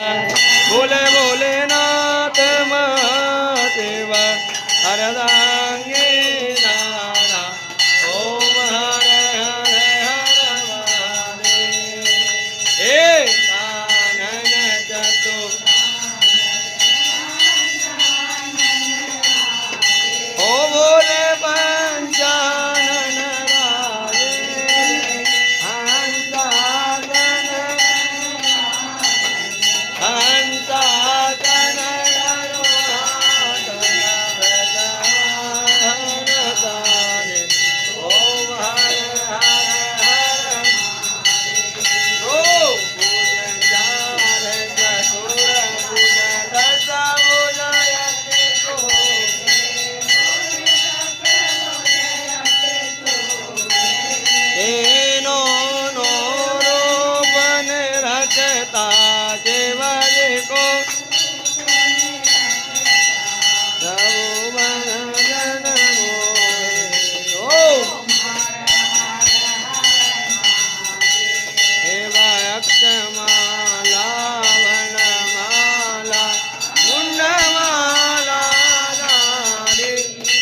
बोले भोलेनाथ महादेव हरदांगे नाना ओम हर हर हर महादेव हे कानन जतो ओ बोले पंचानन राजे हंसा नो नो बन रचता केवल को